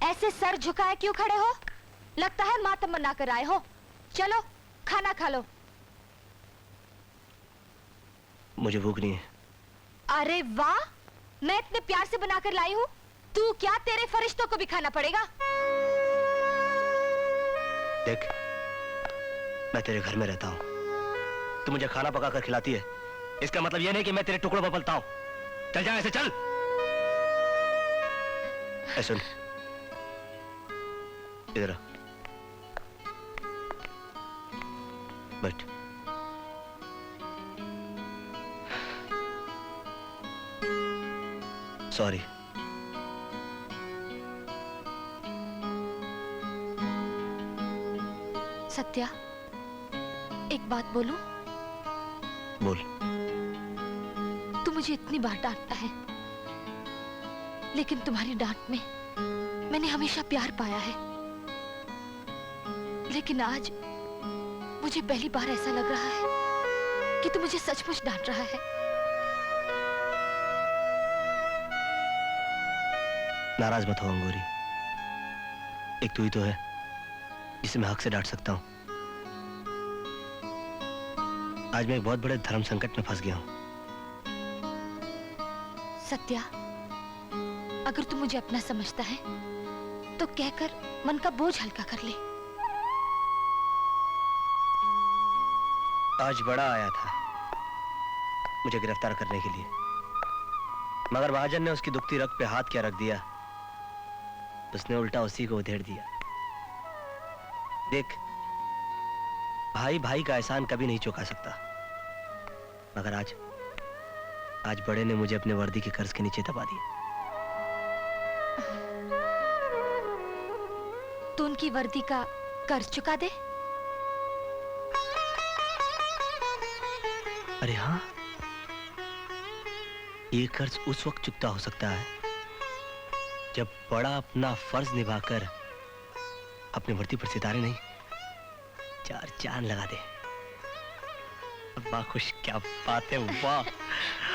ऐसे सर झुकाए क्यों खड़े हो? लगता है मातम मना कर आए हो। चलो खाना खा लो। मुझे भूख नहीं है। अरे वाह, मैं इतने प्यार से बनाकर लाई हूँ, तू क्या तेरे फरिश्तों को भी खाना पड़ेगा? देख, मैं तेरे घर में रहता हूँ, तू मुझे खाना पका कर खिलाती है, इसका मतलब यह नहीं कि मैं तेरे टुकड़ों पर पलता हूँ। चल जा, ऐसे चल। सुन, इधर आ, बैठ। सॉरी। सत्या, एक बात बोलूं? बोल। तू मुझे इतनी बार डांटता है, लेकिन तुम्हारी डांट में मैंने हमेशा प्यार पाया है। लेकिन आज मुझे पहली बार ऐसा लग रहा है कि तू मुझे सचमुच डांट रहा है। नाराज मत हो अंगूरी, एक तू ही तो है जिसे मैं हक से डांट सकता हूं। आज मैं एक बहुत बड़े धर्म संकट में फंस गया हूं। सत्या, अगर तू मुझे अपना समझता है तो कहकर मन का बोझ हल्का कर ले। आज बड़ा आया था मुझे गिरफ्तार करने के लिए, मगर महाजन ने उसकी दुखती रग पे हाथ क्या रख दिया, उसने उल्टा उसी को उधेड़ दिया। देख, भाई भाई का एहसान कभी नहीं चुका सकता, मगर आज बड़े ने मुझे अपने वर्दी के कर्ज के नीचे दबा दिया। तू उनकी वर्दी का कर्ज चुका दे। अरे हाँ, ये कर्ज उस वक्त चुकता हो सकता है जब बड़ा अपना फर्ज निभाकर अपनी वर्दी पर सितारे नहीं, चार चांद लगा दे। वाह खुश, क्या बात है, वाह।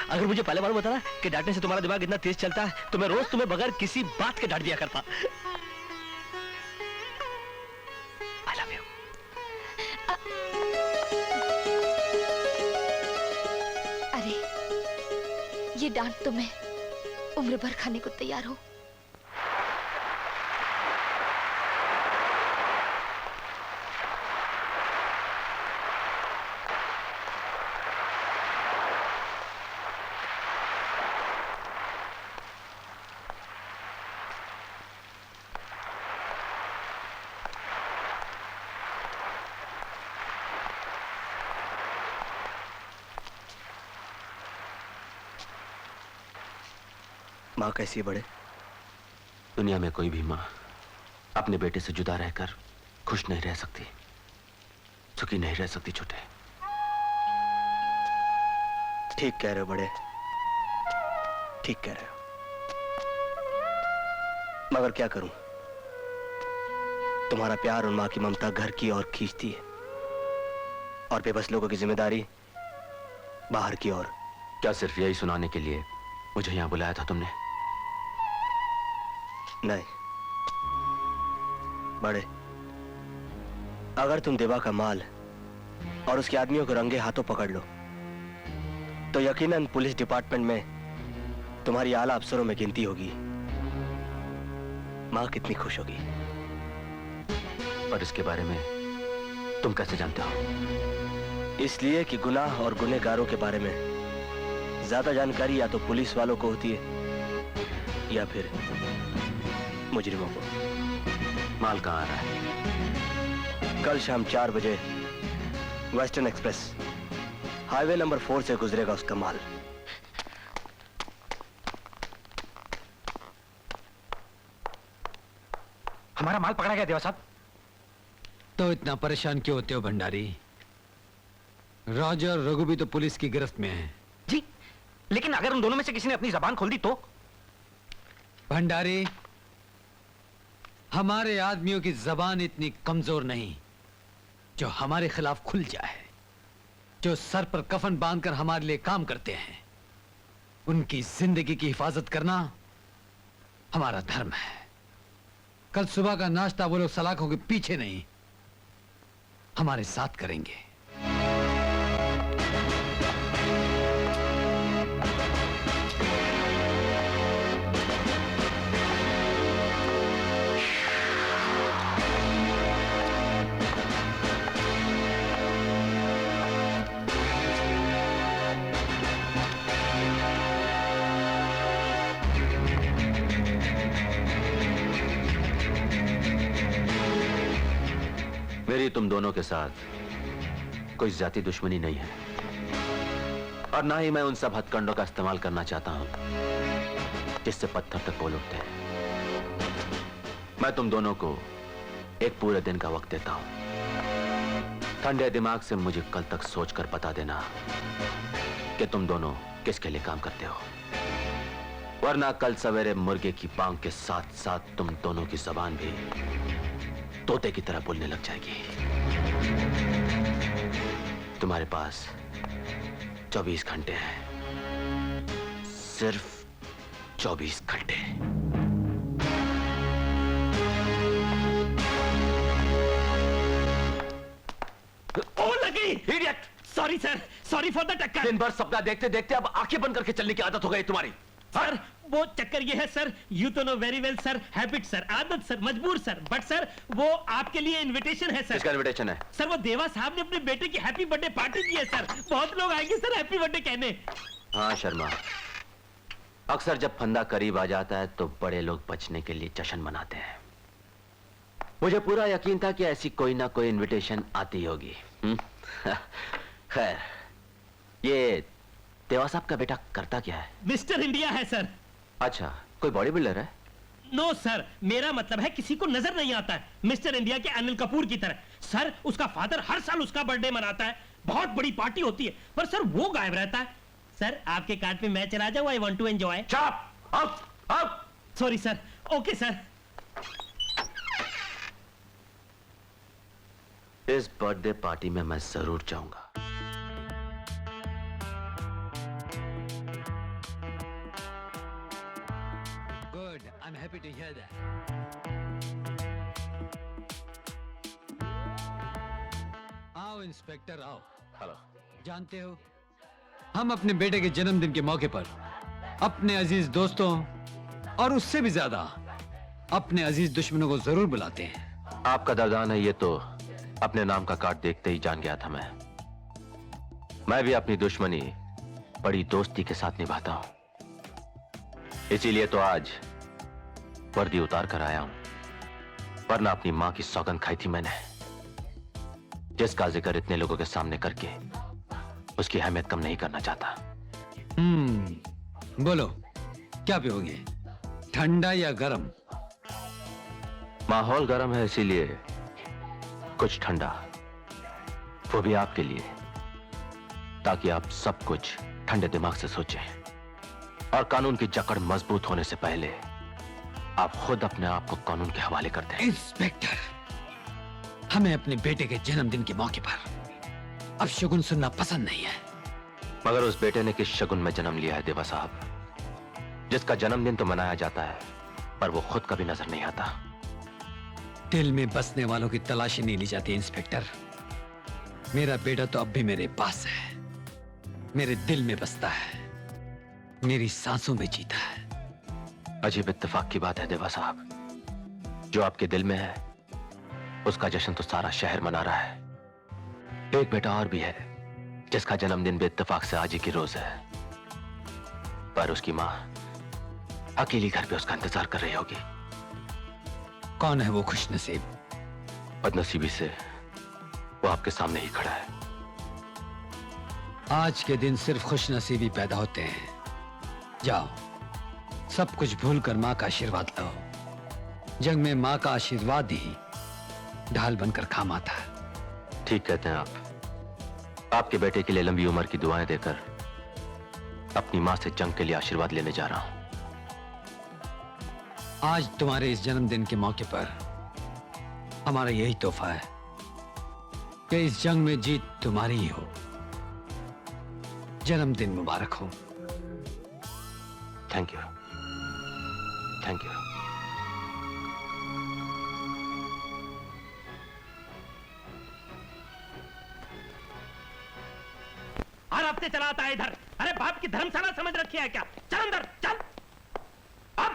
अगर मुझे पहले मालूम होता ना कि डांटने से तुम्हारा दिमाग इतना तेज चलता है तो मैं रोज तुम्हें बगैर किसी बात के डांट दिया करता। I love you। अरे ये डांट तो मैं उम्र भर खाने को तैयार हूं। माँ कैसी है बड़े? दुनिया में कोई भी माँ अपने बेटे से जुदा रहकर खुश नहीं रह सकती, सुखी नहीं रह सकती छोटे। ठीक कह रहे हो बड़े, ठीक कह रहे हो, मगर क्या करूं, तुम्हारा प्यार और माँ की ममता घर की ओर खींचती है और बेबस लोगों की जिम्मेदारी बाहर की ओर। क्या सिर्फ यही सुनाने के लिए मुझे यहां बुलाया था तुमने? नहीं बड़े, अगर तुम देवा का माल और उसके आदमियों को रंगे हाथों पकड़ लो तो यकीनन पुलिस डिपार्टमेंट में तुम्हारी आला अफसरों में गिनती होगी। माँ कितनी खुश होगी। पर इसके बारे में तुम कैसे जानते हो? इसलिए कि गुनाह और गुनहगारों के बारे में ज्यादा जानकारी या तो पुलिस वालों को होती है या फिर मुजरिमों को। माल कहाँ आ रहा है? कल शाम 4 बजे वेस्टर्न एक्सप्रेस हाईवे नंबर 4 से गुजरेगा उसका माल। हमारा माल पकड़ा गया देवा साहब। तो इतना परेशान क्यों होते हो भंडारी? राजा और रघु भी तो पुलिस की गिरफ्त में हैं। जी, लेकिन अगर उन दोनों में से किसी ने अपनी जबान खोल दी तो? भंडारी, हमारे आदमियों की जबान इतनी कमजोर नहीं जो हमारे खिलाफ खुल जाए। जो सर पर कफन बांधकर हमारे लिए काम करते हैं, उनकी जिंदगी की हिफाजत करना हमारा धर्म है। कल सुबह का नाश्ता वो लोग सलाखों के पीछे नहीं, हमारे साथ करेंगे। मेरी तुम दोनों के साथ कोई जाति दुश्मनी नहीं है, और ना ही मैं उन सब हथकंडों का इस्तेमाल करना चाहता हूं जिससे पत्थर तक बोल उठते हैं। मैं तुम दोनों को एक पूरे दिन का वक्त देता हूं। ठंडे दिमाग से मुझे कल तक सोचकर बता देना कि तुम दोनों किसके लिए काम करते हो, वरना कल सवेरे मुर्गे की पांव के साथ साथ तुम दोनों की जबान भी तोते की तरह बोलने लग जाएगी। तुम्हारे पास 24 घंटे हैं, सिर्फ 24 घंटे। ओ लगी idiot! Sorry sir, sorry for the टक्कर। दिन भर सपना देखते देखते अब आंखें बंद करके चलने की आदत हो गई तुम्हारी। सर वो चक्कर ये है सर, यू तो know very well sir, habit sir, आदत सर, मजबूर सर, बट सर वो आपके लिए इनविटेशन है सर। किसका इनविटेशन है? सर वो देवा साहब ने अपने बेटे की हैप्पी बर्थडे पार्टी की है सर, बहुत लोग आएंगे सर हैप्पी बर्थडे कहने। हाँ शर्मा, अक्सर जब फंदा करीब आ जाता है तो बड़े लोग बचने के लिए जश्न मनाते हैं। मुझे पूरा यकीन था कि ऐसी कोई ना कोई इनविटेशन आती होगी। खैर, ये देवा साहब का बेटा करता क्या है? मिस्टर इंडिया है सर। अच्छा, कोई बॉडी बिल्डर है? नो सर, मेरा मतलब है किसी को नजर नहीं आता है, मिस्टर इंडिया के अनिल कपूर की तरह। सर उसका फादर हर साल उसका बर्थडे मनाता है, बहुत बड़ी पार्टी होती है, पर सर वो गायब रहता है। सर आपके कार्ड पे मैं चला जाऊं, आई वांट टू एंजॉय। चुप! Out! Out! Sorry sir. Okay sir. इस बर्थडे पार्टी में मैं जरूर जाऊंगा। Good, I'm happy to hear that. आओ इंस्पेक्टर आओ। हेलो। जानते हो, हम अपने बेटे के जन्मदिन के मौके पर अपने अजीज दोस्तों और उससे भी ज्यादा अपने अजीज दुश्मनों को जरूर बुलाते हैं। आपका दर्दान है ये तो अपने नाम का कार्ड देखते ही जान गया था मैं भी अपनी दुश्मनी बड़ी दोस्ती के साथ निभाता हूं, इसीलिए तो आज वर्दी उतार कर आया हूं, वरना अपनी मां की सौगंध खाई थी मैंने, जिसका जिक्र इतने लोगों के सामने करके उसकी अहमियत कम नहीं करना चाहता। बोलो क्या पियोगे, ठंडा या गरम? माहौल गर्म है इसीलिए कुछ ठंडा, वो भी आपके लिए, ताकि आप सब कुछ ठंडे दिमाग से सोचें और कानून की जकड़ मजबूत होने से पहले आप खुद अपने आप को कानून के हवाले कर दें। इंस्पेक्टर, हमें अपने बेटे के जन्मदिन के मौके पर अब शगुन सुनना पसंद नहीं है। मगर उस बेटे ने किस शगुन में जन्म लिया है देवा साहब, जिसका जन्मदिन तो मनाया जाता है पर वो खुद कभी नजर नहीं आता। दिल में बसने वालों की तलाशी नहीं ली जाती इंस्पेक्टर। मेरा बेटा तो अब भी मेरे पास है, मेरे दिल में बसता है, मेरी सांसों में जीता है। अजीब इत्तेफाक की बात है देवा साहब, जो आपके दिल में है उसका जश्न तो सारा शहर मना रहा है। एक बेटा और भी है जिसका जन्मदिन भी इत्तेफाक से आज ही की रोज है, पर उसकी मां अकेली घर पे उसका इंतजार कर रही होगी। कौन है वो खुशनसीब? बदनसीबी से वो आपके सामने ही खड़ा है। आज के दिन सिर्फ खुशनसीबी पैदा होते हैं। जाओ, सब कुछ भूलकर माँ का आशीर्वाद लो। जंग में माँ का आशीर्वाद ही ढाल बनकर काम आता है। ठीक कहते हैं आप। आपके बेटे के लिए लंबी उम्र की दुआएं देकर अपनी माँ से जंग के लिए आशीर्वाद लेने जा रहा हूं। आज तुम्हारे इस जन्मदिन के मौके पर हमारा यही तोहफा है कि इस जंग में जीत तुम्हारी ही हो। जन्मदिन मुबारक हो। Thank you, thank you. कब से चला आता है इधर? अरे बाप की धर्मशाला समझ रखी है क्या? चल अंदर चल। अब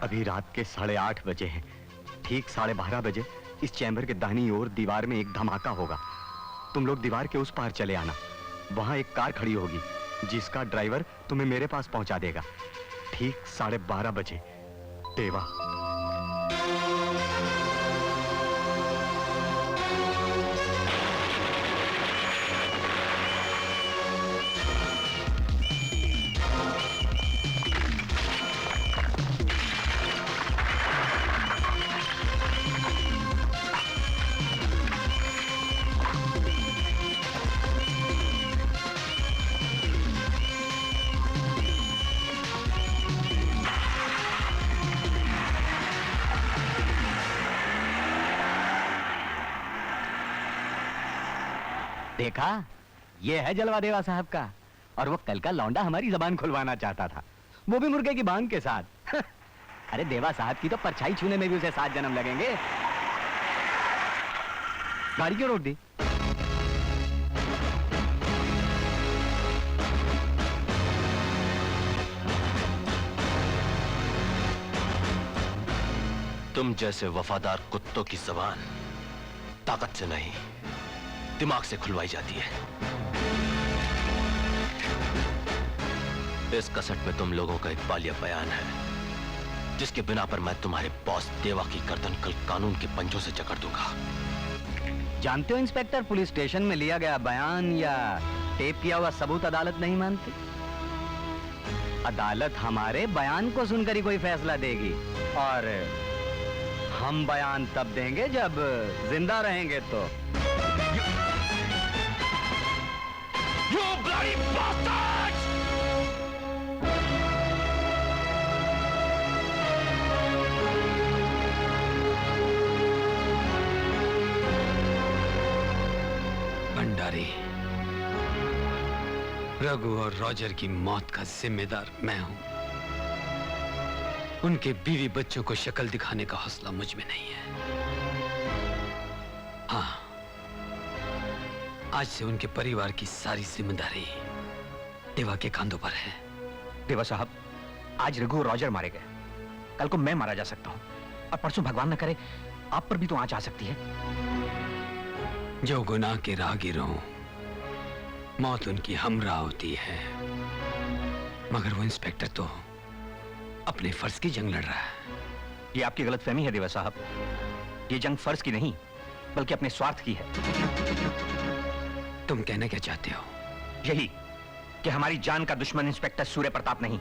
अभी रात के 8:30 बजे हैं। ठीक 12:30 बजे इस चैम्बर के दाहिनी ओर दीवार में एक धमाका होगा। तुम लोग दीवार के उस पार चले आना। वहां एक कार खड़ी होगी जिसका ड्राइवर तुम्हें मेरे पास पहुंचा देगा। ठीक 12:30 बजे। देवा। देखा, ये है जलवा देवा साहब का। और वो कल का लौंडा हमारी जबान खुलवाना चाहता था, वो भी मुर्गे की बांग के साथ। अरे देवा साहब की तो परछाई छूने में भी उसे 7 जन्म लगेंगे। गाड़ी क्यों रोक दी? तुम जैसे वफादार कुत्तों की जबान ताकत से नहीं, दिमाग से खुलवाई जाती है। इस कसट में तुम लोगों का एक बालिया बयान है जिसके बिना पर मैं तुम्हारे बॉस देवा की गर्दन कल कानून के पंजों से जकड़ दूंगा। जानते हो इंस्पेक्टर, पुलिस स्टेशन में लिया गया बयान या टेप किया हुआ सबूत अदालत नहीं मानती। अदालत हमारे बयान को सुनकर ही कोई फैसला देगी, और हम बयान तब देंगे जब जिंदा रहेंगे। तो You bloody bastards! Bhandari, Raghu और रॉजर की मौत का जिम्मेदार मैं हूं। उनके बीवी बच्चों को शक्ल दिखाने का हौसला मुझ में नहीं है। हाँ, आज से उनके परिवार की सारी जिम्मेदारी देवा के कंधों पर है। देवा साहब, आज रघु और रॉजर मारे गए, कल को मैं मारा जा सकता हूँ, और परसों भगवान न करे आप पर भी तो आंच आ सकती है। जो गुनाह के राहगीर हों, मौत उनकी हमराह होती है, मगर वो इंस्पेक्टर तो अपने फर्ज की जंग लड़ रहा है। ये आपकी गलतफहमी है देवा साहब। ये जंग फर्ज की नहीं बल्कि अपने स्वार्थ की है। तुम कहना क्या चाहते हो? यही कि हमारी जान का दुश्मन इंस्पेक्टर सूर्य प्रताप नहीं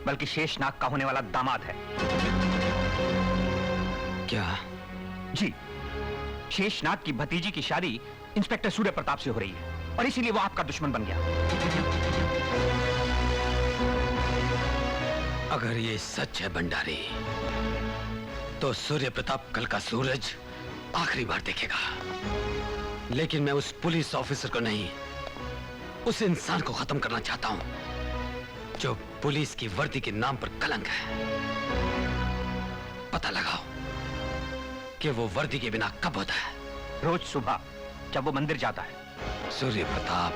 बल्कि शेषनाग का होने वाला दामाद है। क्या? जी, शेषनाग की भतीजी की शादी इंस्पेक्टर सूर्य प्रताप से हो रही है, और इसीलिए वो आपका दुश्मन बन गया। अगर ये सच है भंडारी, तो सूर्य प्रताप कल का सूरज आखिरी बार देखेगा। लेकिन मैं उस पुलिस ऑफिसर को नहीं, उस इंसान को खत्म करना चाहता हूं जो पुलिस की वर्दी के नाम पर कलंक है। पता लगाओ कि वो वर्दी के बिना कब होता है। रोज सुबह जब वो मंदिर जाता है। सूर्य प्रताप,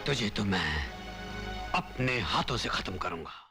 तुझे तो मैं अपने हाथों से खत्म करूंगा।